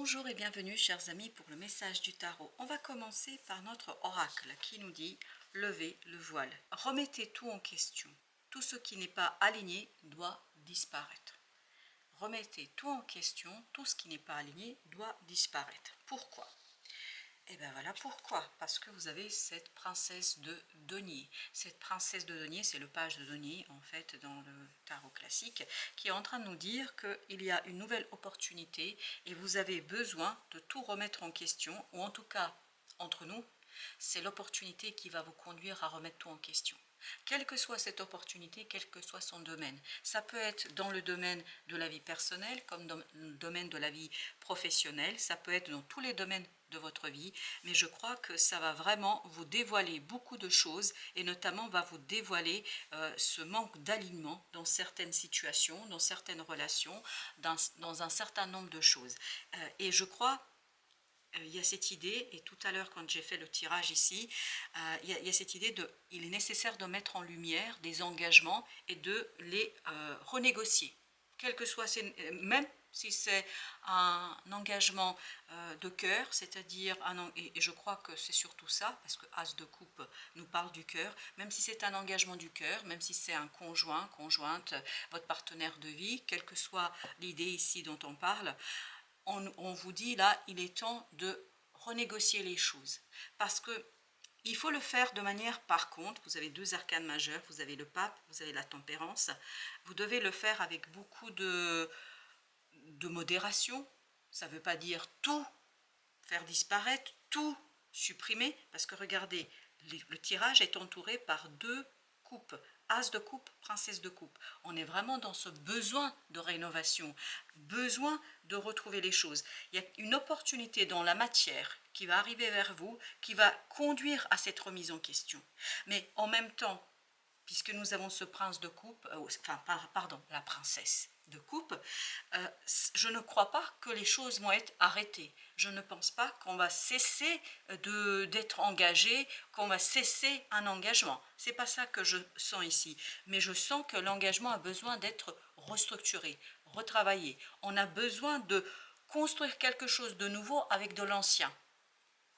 Bonjour et bienvenue chers amis pour le message du tarot. On va commencer par notre oracle qui nous dit « Levez le voile ». Remettez tout en question. Tout ce qui n'est pas aligné doit disparaître. Remettez tout en question. Tout ce qui n'est pas aligné doit disparaître. Pourquoi ? Et bien voilà pourquoi, parce que vous avez cette princesse de denier. Cette princesse de denier, c'est le page de denier en fait dans le tarot classique, qui est en train de nous dire qu'il y a une nouvelle opportunité et vous avez besoin de tout remettre en question, ou en tout cas, entre nous, c'est l'opportunité qui va vous conduire à remettre tout en question. Quelle que soit cette opportunité, quel que soit son domaine. Ça peut être dans le domaine de la vie personnelle, comme dans le domaine de la vie professionnelle, ça peut être dans tous les domaines de votre vie, mais je crois que ça va vraiment vous dévoiler beaucoup de choses et notamment va vous dévoiler ce manque d'alignement dans certaines situations, dans certaines relations, dans un certain nombre de choses. Et je crois il y a cette idée, et tout à l'heure quand j'ai fait le tirage ici, il y a cette idée il est nécessaire de mettre en lumière des engagements et de les renégocier, quel que soit, même si c'est un engagement de cœur, c'est-à-dire, et je crois que c'est surtout ça, parce que As de coupe nous parle du cœur, même si c'est un engagement du cœur, même si c'est un conjoint, conjointe, votre partenaire de vie, quelle que soit l'idée ici dont on parle, on vous dit là, il est temps de renégocier les choses. Parce que il faut le faire de manière, par contre, vous avez deux arcanes majeures, vous avez le pape, vous avez la tempérance, vous devez le faire avec beaucoup de modération. Ça ne veut pas dire tout faire disparaître, tout supprimer, parce que regardez, le tirage est entouré par deux coupes. As de coupe, princesse de coupe. On est vraiment dans ce besoin de rénovation, besoin de retrouver les choses. Il y a une opportunité dans la matière qui va arriver vers vous, qui va conduire à cette remise en question. Mais en même temps, puisque nous avons ce prince de coupe, pardon, la princesse de coupe, je ne crois pas que les choses vont être arrêtées. Je ne pense pas qu'on va cesser d'être engagé, qu'on va cesser un engagement. C'est pas ça que je sens ici. Mais je sens que l'engagement a besoin d'être restructuré, retravaillé. On a besoin de construire quelque chose de nouveau avec de l'ancien.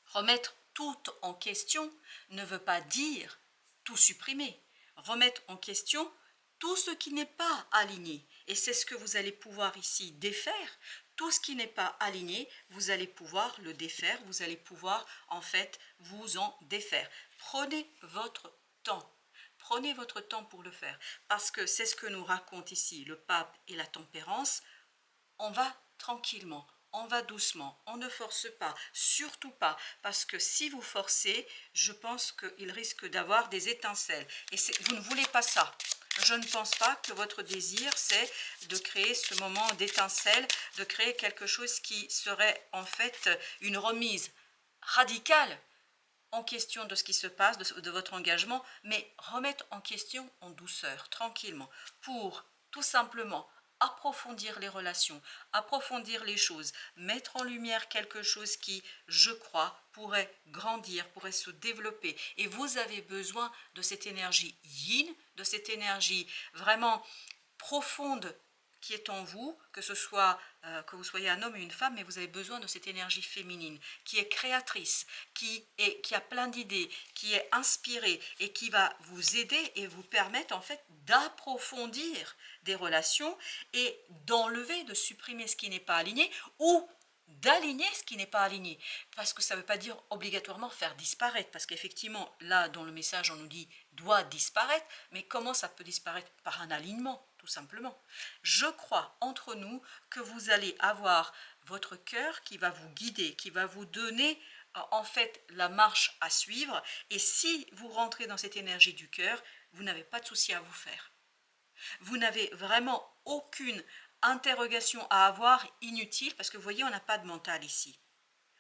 Remettre tout en question ne veut pas dire tout supprimer. Remettre en question tout ce qui n'est pas aligné. Et c'est ce que vous allez pouvoir ici défaire. Tout ce qui n'est pas aligné, vous allez pouvoir le défaire, vous allez pouvoir en fait vous en défaire. Prenez votre temps. Prenez votre temps pour le faire. Parce que c'est ce que nous raconte ici le pape et la tempérance. On va tranquillement. On va doucement, on ne force pas, surtout pas, parce que si vous forcez, je pense qu'il risque d'avoir des étincelles. Et vous ne voulez pas ça. Je ne pense pas que votre désir, c'est de créer ce moment d'étincelle, de créer quelque chose qui serait en fait une remise radicale en question de ce qui se passe, de votre engagement, mais remettre en question en douceur, tranquillement, pour tout simplement approfondir les relations, approfondir les choses, mettre en lumière quelque chose qui, je crois, pourrait grandir, pourrait se développer. Et vous avez besoin de cette énergie yin, de cette énergie vraiment profonde qui est en vous, que ce soit que vous soyez un homme ou une femme, mais vous avez besoin de cette énergie féminine qui est créatrice, qui a plein d'idées, qui est inspirée et qui va vous aider et vous permettre en fait d'approfondir des relations et d'enlever, de supprimer ce qui n'est pas aligné ou d'aligner ce qui n'est pas aligné. Parce que ça ne veut pas dire obligatoirement faire disparaître, parce qu'effectivement, là, dans le message, on nous dit doit disparaître, mais comment ça peut disparaître? Par un alignement, tout simplement. Je crois, entre nous, que vous allez avoir votre cœur qui va vous guider, qui va vous donner en fait la marche à suivre, et si vous rentrez dans cette énergie du cœur, vous n'avez pas de souci à vous faire. Vous n'avez vraiment aucune interrogation à avoir inutile, parce que vous voyez, on n'a pas de mental ici.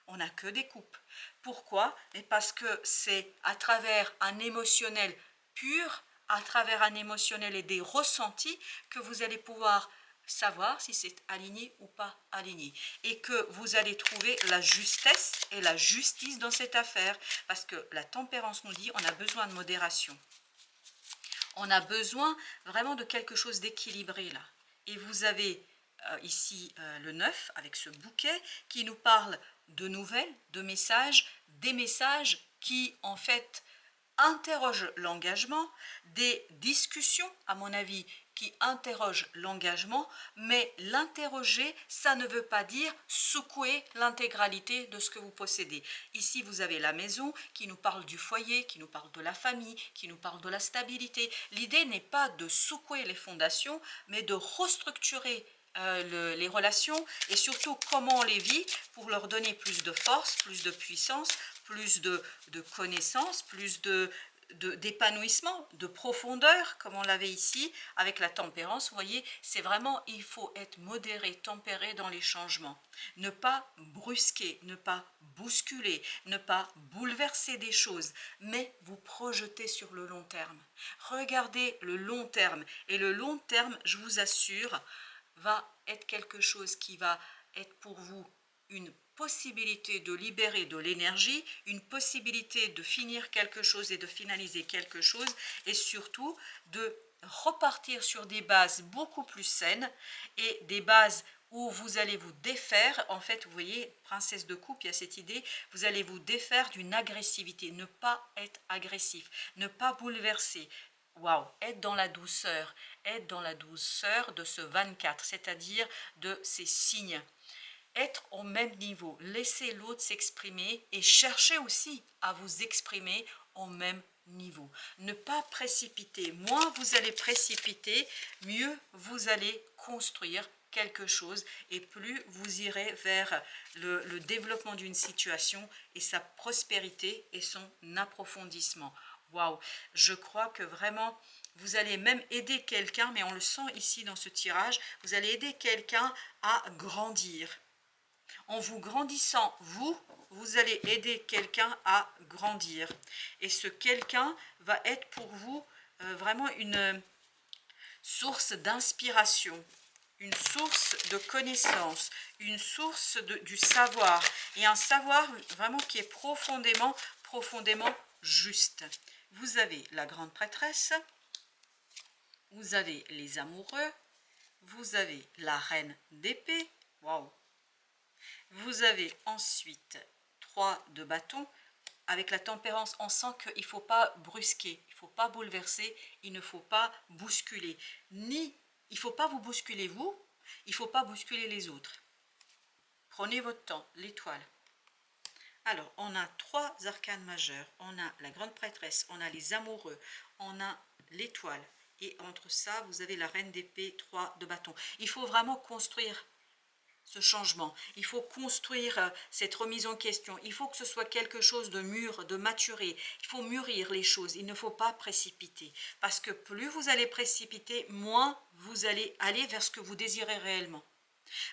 On n'a que des coupes. Pourquoi? Parce que c'est à travers un émotionnel pur, à travers un émotionnel et des ressentis, que vous allez pouvoir savoir si c'est aligné ou pas aligné. Et que vous allez trouver la justesse et la justice dans cette affaire. Parce que la tempérance nous dit on a besoin de modération. On a besoin vraiment de quelque chose d'équilibré là. Et vous avez ici le 9 avec ce bouquet qui nous parle de nouvelles, de messages, des messages qui en fait interrogent l'engagement, des discussions à mon avis qui interrogent l'engagement, mais l'interroger, ça ne veut pas dire secouer l'intégralité de ce que vous possédez. Ici, vous avez la maison qui nous parle du foyer, qui nous parle de la famille, qui nous parle de la stabilité. L'idée n'est pas de secouer les fondations, mais de restructurer les relations et surtout comment on les vit pour leur donner plus de force, plus de puissance, plus de connaissances, plus d'épanouissement, de profondeur, comme on l'avait ici, avec la tempérance. Vous voyez, c'est vraiment, il faut être modéré, tempéré dans les changements. Ne pas brusquer, ne pas bousculer, ne pas bouleverser des choses, mais vous projeter sur le long terme. Regardez le long terme. Et le long terme, je vous assure, va être quelque chose qui va être pour vous une possibilité de libérer de l'énergie, une possibilité de finir quelque chose et de finaliser quelque chose, et surtout de repartir sur des bases beaucoup plus saines et des bases où vous allez vous défaire. En fait, vous voyez, princesse de coupe, il y a cette idée, vous allez vous défaire d'une agressivité, ne pas être agressif, ne pas bouleverser. Waouh, être dans la douceur de ce 24, c'est-à-dire de ces signes. Être au même niveau, laisser l'autre s'exprimer et chercher aussi à vous exprimer au même niveau. Ne pas précipiter. Moins vous allez précipiter, mieux vous allez construire quelque chose et plus vous irez vers le développement d'une situation et sa prospérité et son approfondissement. Waouh, je crois que vraiment vous allez même aider quelqu'un, mais on le sent ici dans ce tirage, vous allez aider quelqu'un à grandir. En vous grandissant, vous allez aider quelqu'un à grandir. Et ce quelqu'un va être pour vous vraiment une source d'inspiration, une source de connaissance, une source du savoir. Et un savoir vraiment qui est profondément juste. Vous avez la grande prêtresse, vous avez les amoureux, vous avez la reine d'épée. Waouh! Vous avez ensuite 3 de bâton. Avec la tempérance, on sent qu'il ne faut pas brusquer, il ne faut pas bouleverser, il ne faut pas bousculer. Il ne faut pas vous bousculer vous, il ne faut pas bousculer les autres. Prenez votre temps, l'étoile. Alors, on a 3 arcanes majeurs. On a la grande prêtresse, on a les amoureux, on a l'étoile. Et entre ça, vous avez la reine d'épée, 3 de bâton. Il faut vraiment construire ce changement. Il faut construire cette remise en question. Il faut que ce soit quelque chose de mûr, de maturé. Il faut mûrir les choses. Il ne faut pas précipiter. Parce que plus vous allez précipiter, moins vous allez aller vers ce que vous désirez réellement.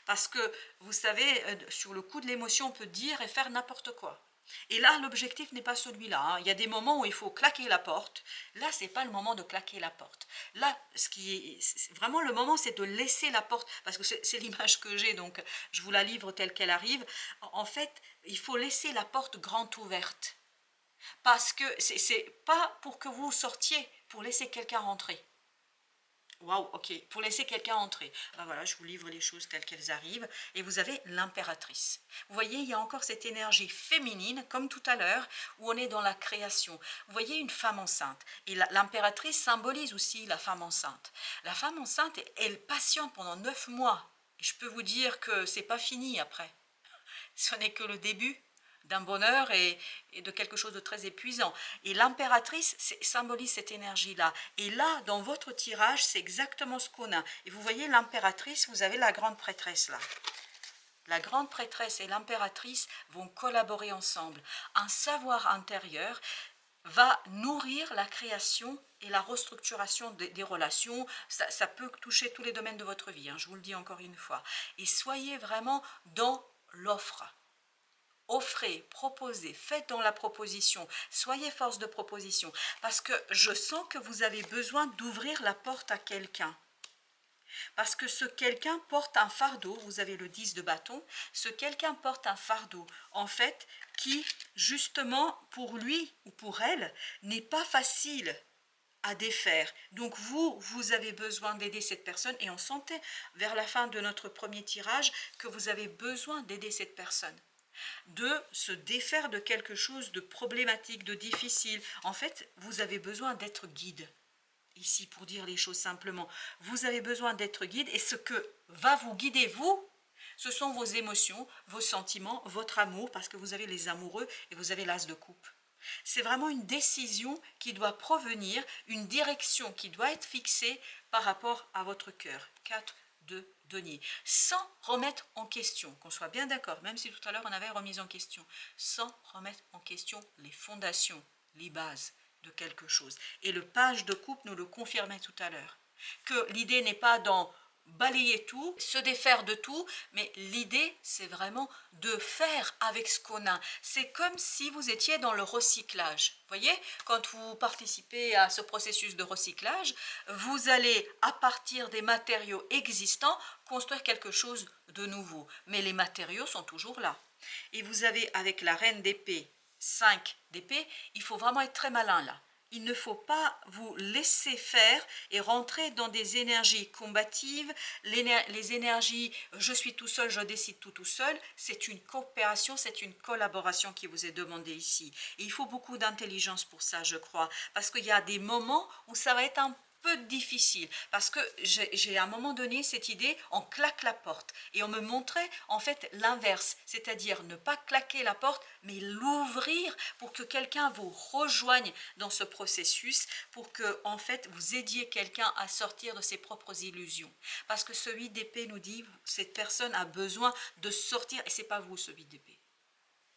Parce que, vous savez, sur le coup de l'émotion, on peut dire et faire n'importe quoi. Et là, l'objectif n'est pas celui-là. Hein. Il y a des moments où il faut claquer la porte. Là, ce n'est pas le moment de claquer la porte. Là, ce qui est vraiment le moment, c'est de laisser la porte, parce que c'est l'image que j'ai, donc je vous la livre telle qu'elle arrive. En fait, il faut laisser la porte grande ouverte. Parce que c'est pas pour que vous sortiez, pour laisser quelqu'un rentrer. Waouh, ok, pour laisser quelqu'un entrer. Ben voilà, je vous livre les choses telles qu'elles arrivent. Et vous avez l'impératrice. Vous voyez, il y a encore cette énergie féminine, comme tout à l'heure, où on est dans la création. Vous voyez une femme enceinte. Et l'impératrice symbolise aussi la femme enceinte. La femme enceinte, elle patiente pendant 9 mois. Et je peux vous dire que c'est pas fini après. Ce n'est que le début d'un bonheur et de quelque chose de très épuisant. Et l'impératrice symbolise cette énergie-là. Et là, dans votre tirage, c'est exactement ce qu'on a. Et vous voyez l'impératrice, vous avez la grande prêtresse là. La grande prêtresse et l'impératrice vont collaborer ensemble. Un savoir intérieur va nourrir la création et la restructuration des relations. Ça peut toucher tous les domaines de votre vie, hein, je vous le dis encore une fois. Et soyez vraiment dans l'offre. Offrez, proposez, faites dans la proposition, soyez force de proposition, parce que je sens que vous avez besoin d'ouvrir la porte à quelqu'un. Parce que ce quelqu'un porte un fardeau, vous avez le 10 de bâton, ce quelqu'un porte un fardeau, en fait, qui, justement, pour lui ou pour elle, n'est pas facile à défaire. Donc vous avez besoin d'aider cette personne et on sentait vers la fin de notre premier tirage que vous avez besoin d'aider cette personne, de se défaire de quelque chose de problématique, de difficile. En fait, vous avez besoin d'être guide. Ici, pour dire les choses simplement, vous avez besoin d'être guide et ce que va vous guider, vous, ce sont vos émotions, vos sentiments, votre amour, parce que vous avez les amoureux et vous avez l'as de coupe. C'est vraiment une décision qui doit provenir, une direction qui doit être fixée par rapport à votre cœur. 4 de denier, sans remettre en question, qu'on soit bien d'accord, même si tout à l'heure on avait remis en question, sans remettre en question les fondations, les bases de quelque chose. Et le page de coupe nous le confirmait tout à l'heure, que l'idée n'est pas dans balayer tout, se défaire de tout, mais l'idée c'est vraiment de faire avec ce qu'on a. C'est comme si vous étiez dans le recyclage. Vous voyez, quand vous participez à ce processus de recyclage, vous allez à partir des matériaux existants construire quelque chose de nouveau. Mais les matériaux sont toujours là. Et vous avez avec la reine d'épée, 5 d'épée, il faut vraiment être très malin là. Il ne faut pas vous laisser faire et rentrer dans des énergies combatives, les énergies je suis tout seul, je décide tout seul. C'est une coopération, c'est une collaboration qui vous est demandée ici. Et il faut beaucoup d'intelligence pour ça, je crois, parce qu'il y a des moments où ça va être un peu difficile, parce que j'ai à un moment donné cette idée, on claque la porte et on me montrait en fait l'inverse, c'est-à-dire ne pas claquer la porte mais l'ouvrir pour que quelqu'un vous rejoigne dans ce processus, pour que en fait vous aidiez quelqu'un à sortir de ses propres illusions, parce que ce 8 d'épée nous dit cette personne a besoin de sortir et c'est pas vous ce 8 d'épée.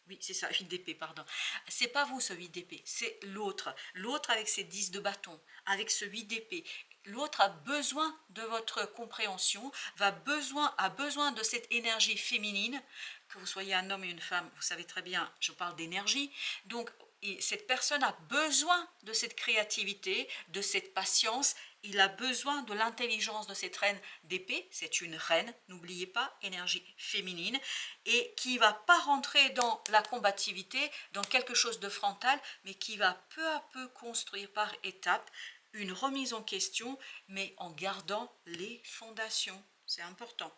Oui, c'est ça, 8 d'épée, pardon. C'est pas vous ce 8 d'épée, c'est l'autre. L'autre avec ses 10 de bâton, avec ce 8 d'épée. L'autre a besoin de votre compréhension, a besoin de cette énergie féminine, que vous soyez un homme et une femme, vous savez très bien, je parle d'énergie. Donc, et cette personne a besoin de cette créativité, de cette patience, il a besoin de l'intelligence de cette reine d'épée, c'est une reine, n'oubliez pas, énergie féminine, et qui ne va pas rentrer dans la combativité, dans quelque chose de frontal, mais qui va peu à peu construire par étapes une remise en question, mais en gardant les fondations. C'est important.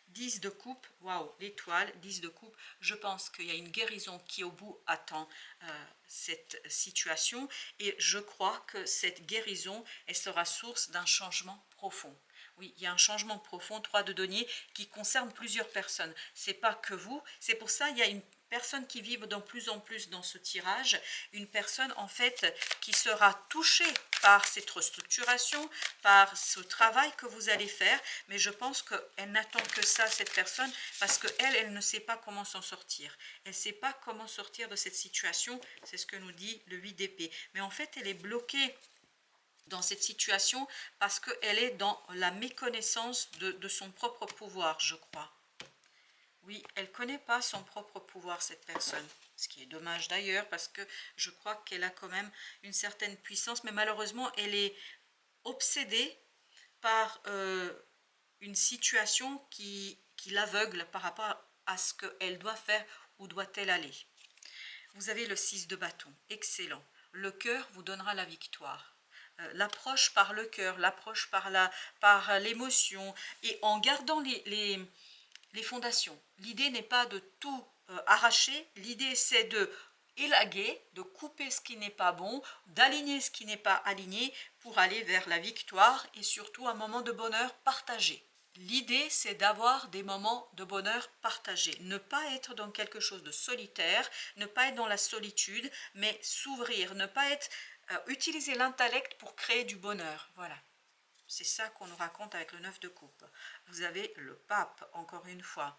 10 de coupe, waouh, l'étoile, 10 de coupe, je pense qu'il y a une guérison qui au bout attend cette situation et je crois que cette guérison, elle sera source d'un changement profond. Oui, il y a un changement profond, 3 de denier, qui concerne plusieurs personnes. C'est pas que vous, c'est pour ça il y a une personne qui vit de plus en plus dans ce tirage, une personne en fait qui sera touchée par cette restructuration, par ce travail que vous allez faire, mais je pense qu'elle n'attend que ça, cette personne, parce qu'elle, elle ne sait pas comment s'en sortir. Elle ne sait pas comment sortir de cette situation, c'est ce que nous dit le 8 d'épée. Mais en fait, elle est bloquée dans cette situation parce qu'elle est dans la méconnaissance de son propre pouvoir, je crois. Oui, elle ne connaît pas son propre pouvoir, cette personne. Ce qui est dommage d'ailleurs, parce que je crois qu'elle a quand même une certaine puissance, mais malheureusement, elle est obsédée par une situation qui l'aveugle par rapport à ce qu'elle doit faire ou doit-elle aller. Vous avez le 6 de bâton, excellent. Le cœur vous donnera la victoire. L'approche par le cœur, l'approche par l'émotion, et en gardant les fondations. L'idée n'est pas de tout arracher, l'idée c'est de élaguer, de couper ce qui n'est pas bon, d'aligner ce qui n'est pas aligné pour aller vers la victoire et surtout un moment de bonheur partagé. L'idée c'est d'avoir des moments de bonheur partagés, ne pas être dans quelque chose de solitaire, ne pas être dans la solitude, mais s'ouvrir, ne pas être utiliser l'intellect pour créer du bonheur, voilà. C'est ça qu'on nous raconte avec le 9 de coupe. Vous avez le pape, encore une fois.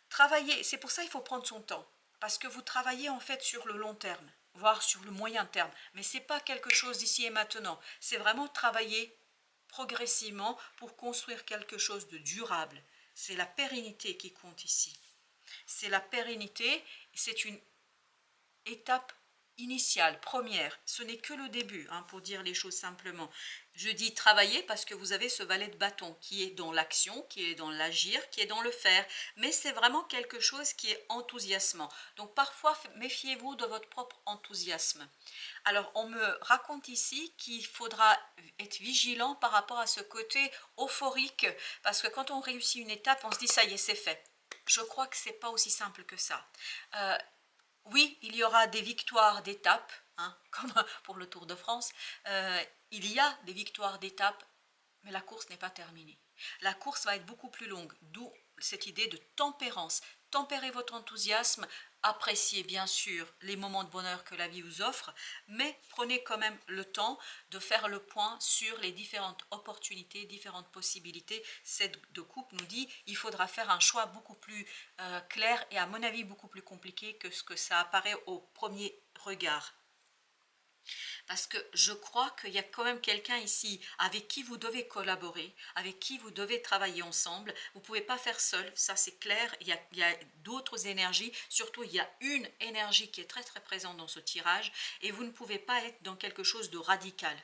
Travailler, c'est pour ça qu'il faut prendre son temps. Parce que vous travaillez en fait sur le long terme, voire sur le moyen terme. Mais ce n'est pas quelque chose d'ici et maintenant. C'est vraiment travailler progressivement pour construire quelque chose de durable. C'est la pérennité qui compte ici. C'est la pérennité, c'est une étape initiale, première, ce n'est que le début, hein, pour dire les choses simplement. Je dis travailler parce que vous avez ce valet de bâton qui est dans l'action, qui est dans l'agir, qui est dans le faire, mais c'est vraiment quelque chose qui est enthousiasmant. Donc parfois, méfiez-vous de votre propre enthousiasme. Alors, on me raconte ici qu'il faudra être vigilant par rapport à ce côté euphorique, parce que quand on réussit une étape, on se dit ça y est, c'est fait. Je crois que c'est pas aussi simple que ça. Oui, il y aura des victoires d'étapes, hein, comme pour le Tour de France. Il y a des victoires d'étapes, mais la course n'est pas terminée. La course va être beaucoup plus longue, d'où cette idée de tempérance. Tempérez votre enthousiasme, appréciez bien sûr les moments de bonheur que la vie vous offre, mais prenez quand même le temps de faire le point sur les différentes opportunités, différentes possibilités. Cette de coupe nous dit il faudra faire un choix beaucoup plus clair et à mon avis beaucoup plus compliqué que ce que ça apparaît au premier regard. Parce que je crois qu'il y a quand même quelqu'un ici avec qui vous devez collaborer, avec qui vous devez travailler ensemble. Vous ne pouvez pas faire seul, ça c'est clair. Il y a d'autres énergies, surtout il y a une énergie qui est très très présente dans ce tirage et vous ne pouvez pas être dans quelque chose de radical.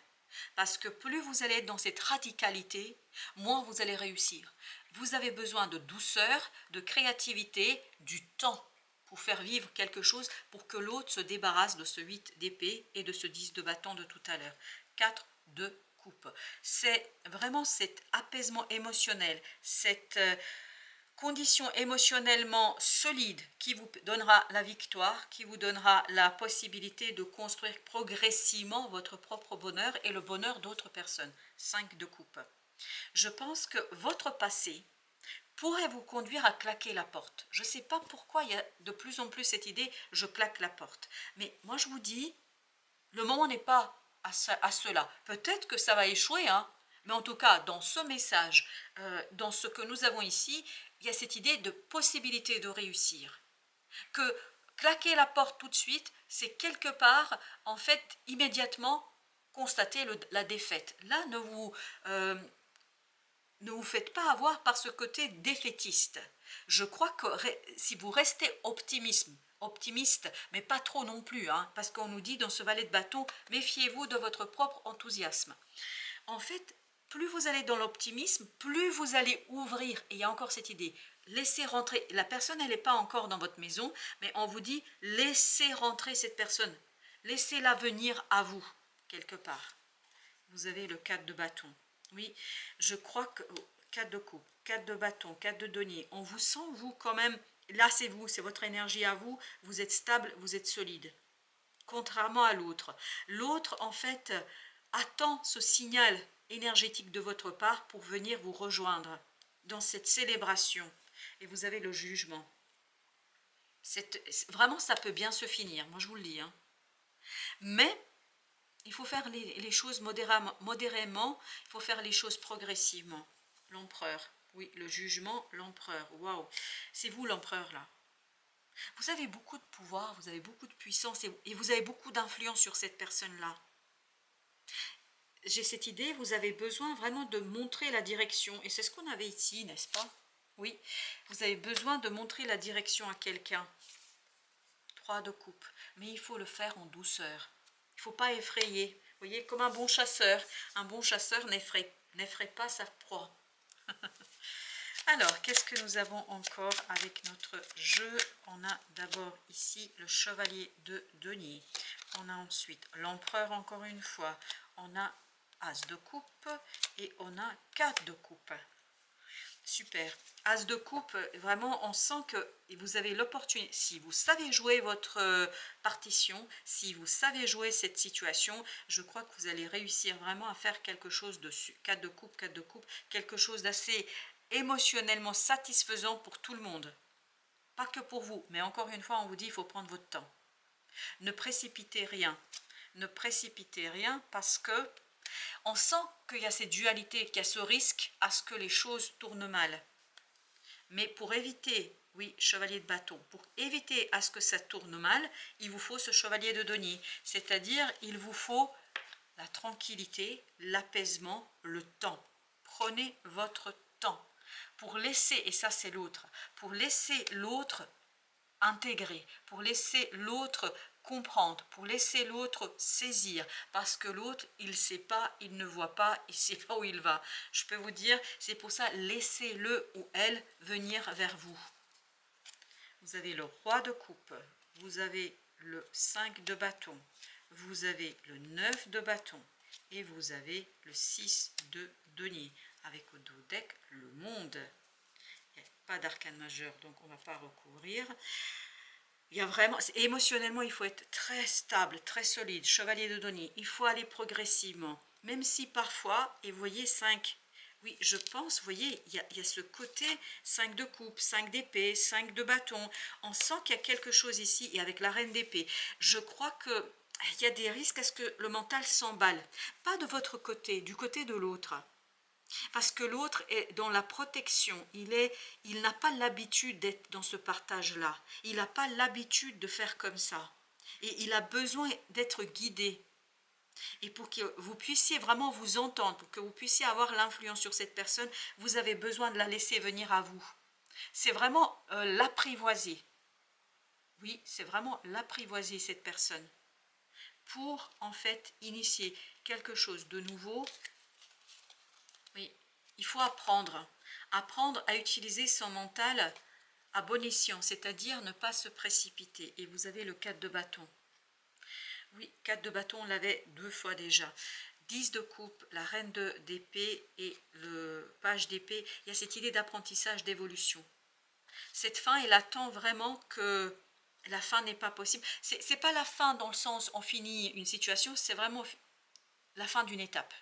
Parce que plus vous allez être dans cette radicalité, moins vous allez réussir. Vous avez besoin de douceur, de créativité, du temps pour faire vivre quelque chose, pour que l'autre se débarrasse de ce 8 d'épée et de ce 10 de bâton de tout à l'heure. 4 de coupe. C'est vraiment cet apaisement émotionnel, cette condition émotionnellement solide qui vous donnera la victoire, qui vous donnera la possibilité de construire progressivement votre propre bonheur et le bonheur d'autres personnes. 5 de coupe. Je pense que votre passé pourrait vous conduire à claquer la porte. Je ne sais pas pourquoi il y a de plus en plus cette idée « je claque la porte ». Mais moi je vous dis, le moment n'est pas à cela. Peut-être que ça va échouer, hein, mais en tout cas dans ce message, dans ce que nous avons ici, il y a cette idée de possibilité de réussir. Que claquer la porte tout de suite, c'est quelque part, en fait, immédiatement constater la défaite. Là, ne vous faites pas avoir par ce côté défaitiste. Je crois que si vous restez optimiste, mais pas trop non plus, hein, parce qu'on nous dit dans ce valet de bâton, méfiez-vous de votre propre enthousiasme. En fait, plus vous allez dans l'optimisme, plus vous allez ouvrir, et il y a encore cette idée, laissez rentrer, la personne elle n'est pas encore dans votre maison, mais on vous dit, laissez rentrer cette personne, laissez-la venir à vous, quelque part. Vous avez le 4 de bâton. Oui, je crois que 4 de coupe, 4 de bâton, 4 de denier, on vous sent vous quand même, là c'est vous, c'est votre énergie à vous, vous êtes stable, vous êtes solide. Contrairement à l'autre. L'autre en fait attend ce signal énergétique de votre part pour venir vous rejoindre dans cette célébration. Et vous avez le jugement. Vraiment ça peut bien se finir, moi je vous le dis. Hein. Mais il faut faire les choses modérément, il faut faire les choses progressivement. L'empereur, oui, le jugement, l'empereur, waouh, c'est vous l'empereur là. Vous avez beaucoup de pouvoir, vous avez beaucoup de puissance et vous avez beaucoup d'influence sur cette personne-là. J'ai cette idée, vous avez besoin vraiment de montrer la direction et c'est ce qu'on avait ici, n'est-ce pas? Oui, vous avez besoin de montrer la direction à quelqu'un. 3 de coupe, mais il faut le faire en douceur. Il ne faut pas effrayer. Vous voyez, comme un bon chasseur n'effraie pas sa proie. Alors, qu'est-ce que nous avons encore avec notre jeu? On a d'abord ici le chevalier de denier. On a ensuite l'empereur encore une fois. On a as de coupe et on a 4 de coupe. Super. As de coupe, vraiment, on sent que vous avez l'opportunité, si vous savez jouer votre partition, si vous savez jouer cette situation, je crois que vous allez réussir vraiment à faire quelque chose dessus. 4 de coupe, 4 de coupe, quelque chose d'assez émotionnellement satisfaisant pour tout le monde. Pas que pour vous, mais encore une fois, on vous dit, il faut prendre votre temps. Ne précipitez rien. Ne précipitez rien parce que on sent qu'il y a cette dualité, qu'il y a ce risque à ce que les choses tournent mal. Mais pour éviter, oui, chevalier de bâton, pour éviter à ce que ça tourne mal, il vous faut ce chevalier de denier. C'est-à-dire, il vous faut la tranquillité, l'apaisement, le temps. Prenez votre temps pour laisser, et ça c'est l'autre, pour laisser l'autre intégrer, pour laisser l'autre comprendre, pour laisser l'autre saisir, parce que l'autre, il ne sait pas, il ne voit pas, il ne sait pas où il va. Je peux vous dire, c'est pour ça, laissez-le ou elle venir vers vous. Vous avez le roi de coupe, vous avez le 5 de bâton, vous avez le 9 de bâton et vous avez le 6 de denier. Avec au dos deck, le monde. Il n'y a pas d'arcane majeur, donc on ne va pas recourir. Il y a vraiment, émotionnellement, il faut être très stable, très solide. Chevalier de denier, il faut aller progressivement. Même si parfois, et vous voyez 5, oui, je pense, vous voyez, il y a ce côté 5 de coupe, 5 d'épée, 5 de bâton. On sent qu'il y a quelque chose ici, et avec la reine d'épée, je crois que il y a des risques à ce que le mental s'emballe. Pas de votre côté, du côté de l'autre. Parce que l'autre est dans la protection, il n'a pas l'habitude d'être dans ce partage-là. Il n'a pas l'habitude de faire comme ça. Et il a besoin d'être guidé. Et pour que vous puissiez vraiment vous entendre, pour que vous puissiez avoir l'influence sur cette personne, vous avez besoin de la laisser venir à vous. C'est vraiment l'apprivoiser. Oui, c'est vraiment l'apprivoiser, cette personne. Pour, en fait, initier quelque chose de nouveau. Oui, il faut apprendre. Apprendre à utiliser son mental à bon escient, c'est-à-dire ne pas se précipiter. Et vous avez le 4 de bâton. Oui, 4 de bâton, on l'avait 2 fois déjà. 10 de coupe, la reine d'épée et le page d'épée. Il y a cette idée d'apprentissage, d'évolution. Cette fin, elle attend vraiment que la fin n'est pas possible. C'est pas la fin dans le sens on finit une situation, c'est vraiment la fin d'une étape.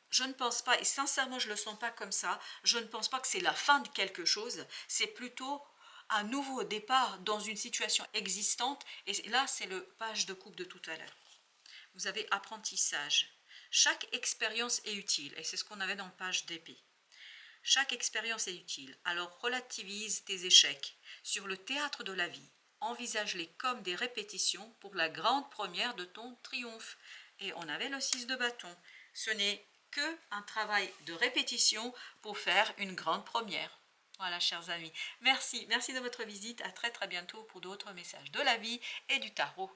Je ne pense pas, et sincèrement je ne le sens pas comme ça, je ne pense pas que c'est la fin de quelque chose, c'est plutôt un nouveau départ dans une situation existante, et là c'est le page de coupe de tout à l'heure. Vous avez apprentissage. Chaque expérience est utile, et c'est ce qu'on avait dans le page d'épée. Chaque expérience est utile, alors relativise tes échecs. Sur le théâtre de la vie, envisage-les comme des répétitions pour la grande première de ton triomphe. Et on avait le 6 de bâton. Ce n'est que un travail de répétition pour faire une grande première. Voilà, chers amis. Merci de votre visite. À très bientôt pour d'autres messages de la vie et du tarot.